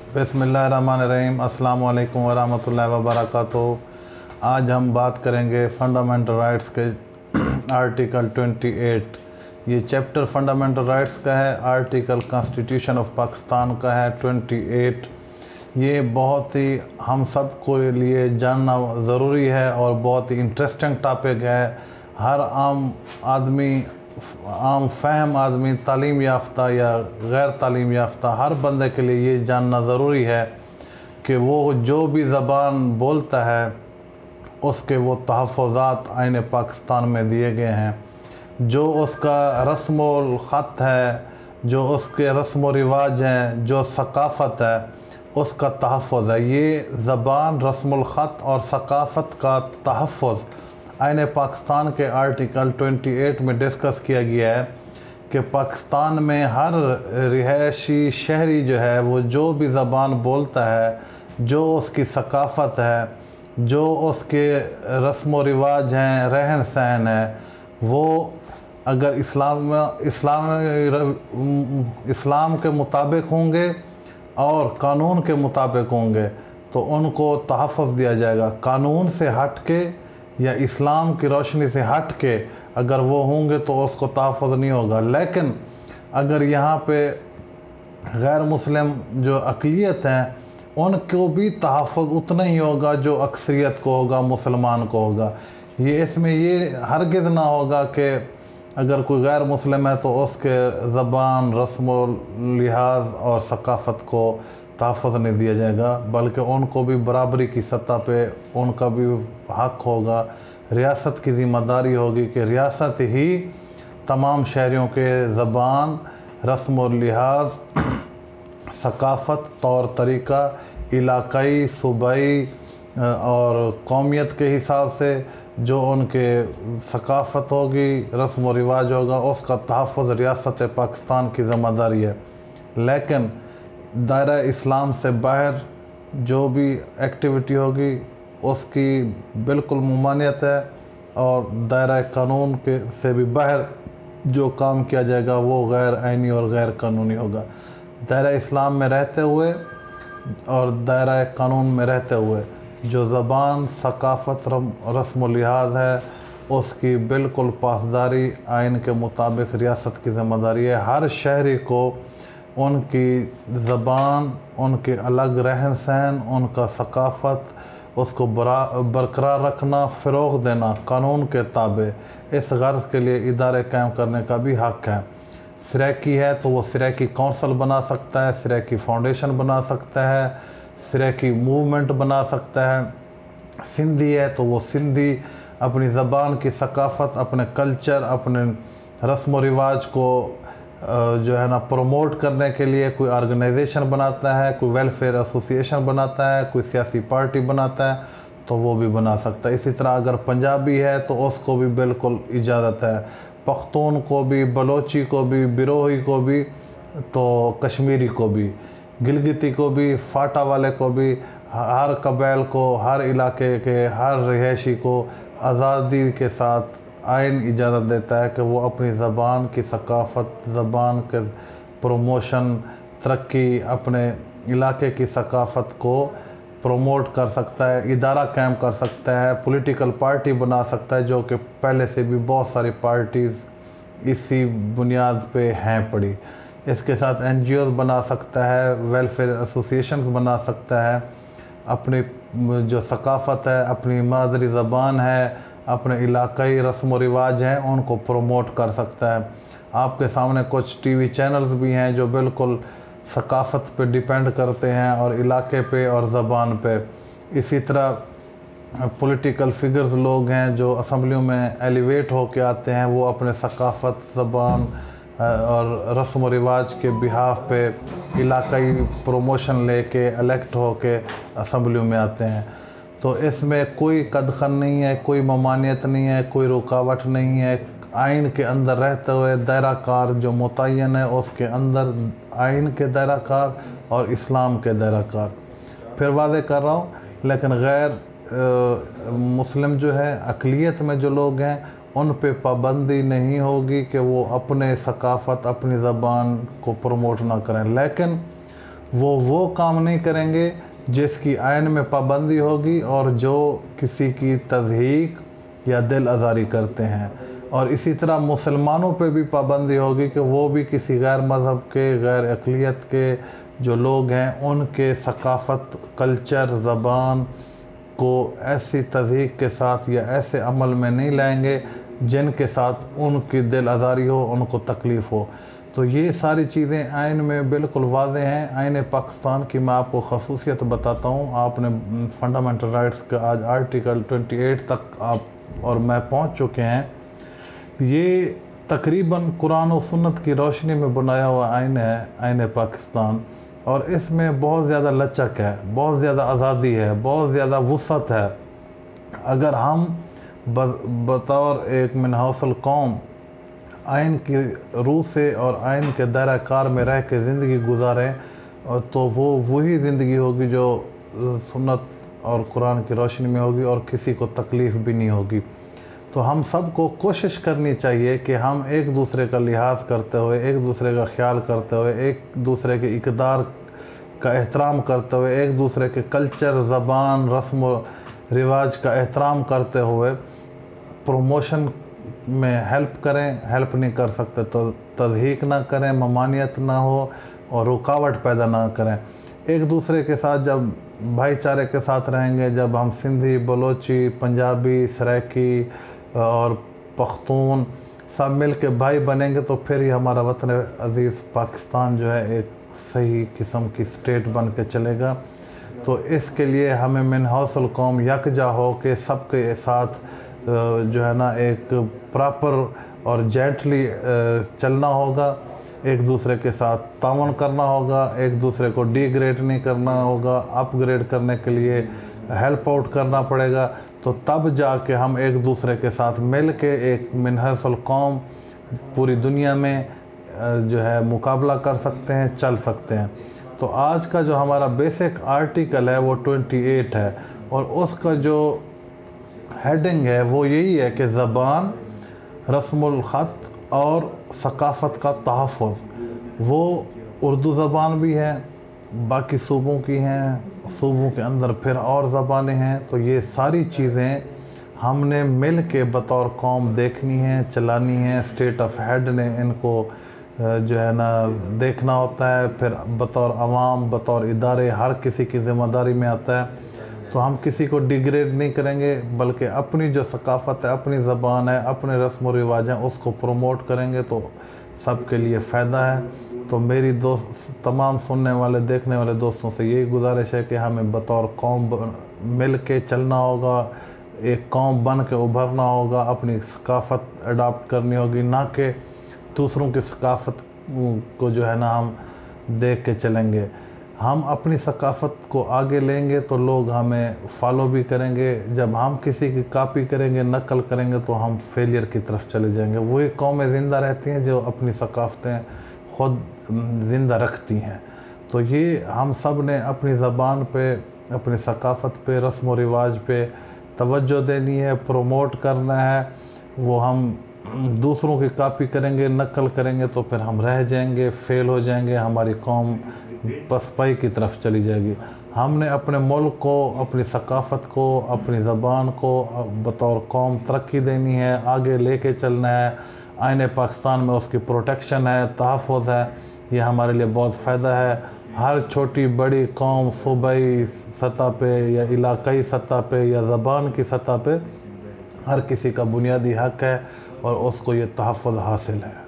बिस्मिल्लाहिर्रहमानिर्रहीम। अस्सलाम वालेकुम वरहमतुल्लाहि वबरकातुहू। आज हम बात करेंगे फंडामेंटल राइट्स के आर्टिकल 28। ये चैप्टर फंडामेंटल राइट्स का है, आर्टिकल कॉन्स्टिट्यूशन ऑफ पाकिस्तान का है 28। ये बहुत ही हम सब को लिए जानना ज़रूरी है और बहुत ही इंटरेस्टिंग टॉपिक है। हर आम आदमी, आम फहम आदमी, तालीम याफ्ता या गैर तालीम याफ्ता, हर बंदे के लिए ये जानना ज़रूरी है कि वो जो भी ज़बान बोलता है उसके वो तहफ़्फ़ुज़ात आइन पाकिस्तान में दिए गए हैं। जो उसका रस्म ख़त है, जो उसके रस्म व रिवाज हैं, जो सकाफ़त है, उसका तहफ़्फ़ुज़ है। ये ज़बान, रस्म ख़त और सकाफ़त का तहफ़्फ़ुज़ आइन पाकिस्तान के आर्टिकल 28 में डिस्कस किया गया है कि पाकिस्तान में हर रिहायशी शहरी जो है वो जो भी ज़बान बोलता है, जो उसकी सकाफ़त है, जो उसके रस्म व रिवाज हैं, रहन सहन है, वो अगर इस्लाम के मुताबिक होंगे और कानून के मुताबिक होंगे तो उनको तहफ़्फ़ुज़ दिया जाएगा। कानून से हट के या इस्लाम की रोशनी से हट के अगर वो होंगे तो उसको तहफ़्फ़ुज़ नहीं होगा। लेकिन अगर यहाँ पे गैर मुस्लिम जो अक़लियत हैं उनको भी तहफ़्फ़ुज़ उतना ही होगा जो अक्सरियत को होगा, मुसलमान को होगा। ये इसमें ये हरगिज़ ना होगा कि अगर कोई गैर मुस्लिम है तो उसके ज़बान, रस्म लिहाज और सकाफ़त को तहफ़्फ़ुज़ नहीं दिया जाएगा, बल्कि उनको भी बराबरी की सतह पे उनका भी हक़ होगा। रियासत की ज़िम्मेदारी होगी कि रियासत ही तमाम शहरियों के ज़बान, रस्म और लिहाज, सकाफ़त, तौर तरीक़ा, इलाक़ाई, सूबाई और कौमियत के हिसाब से जो उनके सकाफ़त होगी, रस्म व रिवाज होगा, उसका तहफ़्फ़ुज़ रियासत पाकिस्तान की ज़िम्मेदारी है। लेकिन दायरा इस्लाम से बाहर जो भी एक्टिविटी होगी उसकी बिल्कुल ममानियत है, और दायरा कानून के से भी बाहर जो काम किया जाएगा वो गैर आइनी और गैर कानूनी होगा। दायरा इस्लाम में रहते हुए और दायरा कानून में रहते हुए जो ज़बान, सकाफ़त, रस्म लिहाज है उसकी बिल्कुल पासदारी आइन के मुताबिक रियासत की ज़िम्मेदारी है। हर शहरी को उनकी ज़बान, उनके अलग रहन सहन, उनका सकाफ़त, उसको बरकरार रखना, फ़रोग़ देना कानून के ताबे, इस गर्ज़ के लिए इदारे कायम करने का भी हक़ है। सिरैकी है तो वो सिरैकी काउंसिल बना सकता है, सिरैकी फाउंडेशन बना सकता है, सिरैकी मूवमेंट बना सकता है। सिंधी है तो वो सिंधी अपनी ज़बान की सकाफ़त, अपने कल्चर, अपने रस्म व रिवाज को जो है ना प्रमोट करने के लिए कोई ऑर्गेनाइजेशन बनाता है, कोई वेलफेयर एसोसिएशन बनाता है, कोई सियासी पार्टी बनाता है तो वो भी बना सकता है। इसी तरह अगर पंजाबी है तो उसको भी बिल्कुल इजाज़त है, पख्तून को भी, बलोची को भी, बिरोही को भी, तो कश्मीरी को भी, गिलगिती को भी, फाटा वाले को भी, हर कबाइल को, हर इलाके के हर रिहायशी को आज़ादी के साथ आइन इजाज़त देता है कि वो अपनी ज़बान की सकाफ़त, ज़बान के प्रमोशन, तरक्की, अपने इलाके की सकाफ़त को प्रमोट कर सकता है, इदारा कायम कर सकता है, पॉलिटिकल पार्टी बना सकता है, जो कि पहले से भी बहुत सारी पार्टीज़ इसी बुनियाद पे हैं पड़ी। इसके साथ NGOs बना सकता है, वेलफेयर एसोसिएशंस बना सकता है, अपनी जो सकाफ़त है, अपनी मादरी ज़बान है, अपने इलाकाई रस्म व रिवाज हैं उनको प्रमोट कर सकता है। आपके सामने कुछ TV चैनल्स भी हैं जो बिल्कुल सकाफ़त पे डिपेंड करते हैं और इलाके पे और ज़बान पे। इसी तरह पॉलिटिकल फिगर्स लोग हैं जो असम्बलियों में एलिवेट होके आते हैं, वो अपने सकाफ़त, ज़बान और रस्म व रिवाज के बिहाफ पे इलाकाई प्रमोशन लेके इलेक्ट होके असम्बलियों में आते हैं। तो इसमें कोई कदखन नहीं है, कोई ममानियत नहीं है, कोई रुकावट नहीं है। आइन के अंदर रहते हुए दायरा कार जो मुतय्यन है उसके अंदर आइन के दायरा कार और इस्लाम के दायरा कार। फिर वादे कर रहा हूँ, लेकिन गैर मुस्लिम जो है अक़लियत में जो लोग हैं उन पे पाबंदी नहीं होगी कि वो अपने सकाफ़त, अपनी ज़बान को प्रमोट ना करें। लेकिन वो काम नहीं करेंगे जिसकी आइन में पाबंदी होगी और जो किसी की तज़हीक या दिल आज़ारी करते हैं। और इसी तरह मुसलमानों पे भी पाबंदी होगी कि वो भी किसी गैर मज़हब के, गैर अक़लियत के जो लोग हैं उनके सकाफ़त, कल्चर, ज़बान को ऐसी तज़हीक के साथ या ऐसे अमल में नहीं लाएंगे जिनके साथ उनकी दिल आज़ारी हो, उनको तकलीफ़ हो। तो ये सारी चीज़ें आइन में बिल्कुल वाज़ेह हैं। आइन पाकिस्तान की मैं आपको ख़सूसियत बताता हूँ। आपने फंडामेंटल राइट्स का आज आर्टिकल 28 तक आप और मैं पहुँच चुके हैं। ये तकरीबन कुरान और सुन्नत की रोशनी में बनाया हुआ आइन है, आइन पाकिस्तान। और इसमें बहुत ज़्यादा लचक है, बहुत ज़्यादा आज़ादी है, बहुत ज़्यादा वुसअत है। अगर हम बतौर एक मिनहासल कौम आइन की रूह से और आइन के दायरा कार में रह के ज़िंदगी गुजारें तो वो वही ज़िंदगी होगी जो सुन्नत और कुरान की रोशनी में होगी और किसी को तकलीफ़ भी नहीं होगी। तो हम सब को कोशिश करनी चाहिए कि हम एक दूसरे का लिहाज करते हुए, एक दूसरे का ख्याल करते हुए, एक दूसरे के इक़दार का एहतराम करते हुए, एक दूसरे के कल्चर, ज़बान, रस्म व रिवाज का एहतराम करते हुए प्रमोशन में हेल्प करें। हेल्प नहीं कर सकते तो तज़हीक ना करें, ममानियत ना हो और रुकावट पैदा ना करें। एक दूसरे के साथ जब भाईचारे के साथ रहेंगे, जब हम सिंधी, बलोची, पंजाबी, सराइकी और पख्तून सब मिल के भाई बनेंगे तो फिर ही हमारा वतन अज़ीज़ पाकिस्तान जो है एक सही किस्म की स्टेट बन के चलेगा। तो इसके लिए हमें मिन हौसल कौम यकजा हो के सबके साथ जो है ना एक प्रॉपर और जेंटली चलना होगा, एक दूसरे के साथ तावन करना होगा, एक दूसरे को डिग्रेड नहीं करना होगा, अपग्रेड करने के लिए हेल्प आउट करना पड़ेगा। तो तब जाके हम एक दूसरे के साथ मिल के एक मिनहसल कौम पूरी दुनिया में जो है मुकाबला कर सकते हैं, चल सकते हैं। तो आज का जो हमारा बेसिक आर्टिकल है वो 28 है और उसका जो हेडिंग है वो यही है कि ज़बान, रस्मुल ख़त और सकाफ़त का तहफ़्फ़ुज़। वो उर्दू ज़बान भी है, बाकी सूबों की हैं, सूबों के अंदर फिर और ज़बानें हैं। तो ये सारी चीज़ें हमने मिल के बतौर कौम देखनी है, चलानी है। स्टेट ऑफ हेड ने इनको जो है ना देखना होता है, फिर बतौर अवाम, बतौर इदारे हर किसी की ज़िम्मेदारी में आता है। तो हम किसी को डिग्रेड नहीं करेंगे बल्कि अपनी जो सकाफ़त है, अपनी ज़बान है, अपने रस्म व रिवाज हैं उसको प्रमोट करेंगे तो सबके लिए फ़ायदा है। तो मेरी तमाम सुनने वाले, देखने वाले दोस्तों से यही गुजारिश है कि हमें बतौर कौम मिल के चलना होगा, एक कौम बन के उभरना होगा, अपनी सकाफ़त अडॉप्ट करनी होगी, ना कि दूसरों की सकाफ़त को जो है ना हम देख के चलेंगे। हम अपनी सकाफ़त को आगे लेंगे तो लोग हमें फॉलो भी करेंगे। जब हम किसी की कॉपी करेंगे, नकल करेंगे तो हम फेलियर की तरफ चले जाएंगे। वही कौमें ज़िंदा रहती हैं जो अपनी सकाफ़तें ख़ुद ज़िंदा रखती हैं। तो ये हम सब ने अपनी ज़बान पे, अपनी सकाफ़त पे, रस्म व रिवाज पे तवज्जो देनी है, प्रमोट करना है। वो हम दूसरों की कॉपी करेंगे, नकल करेंगे तो फिर हम रह जाएंगे, फेल हो जाएंगे, हमारी कौम पसपाई की तरफ चली जाएगी। हमने अपने मुल्क को, अपनी सकाफ़त को, अपनी ज़बान को बतौर कौम तरक्की देनी है, आगे लेके चलना है। आइन पाकिस्तान में उसकी प्रोटेक्शन है, तहफ़्फ़ुज़ है, ये हमारे लिए बहुत फ़ायदा है। हर छोटी बड़ी कौम सूबाई सतह पे या इलाकाई सतह पे या ज़बान की सतह पे हर किसी का बुनियादी हक़ है और उसको ये तहफ़्फ़ुज़ हासिल है।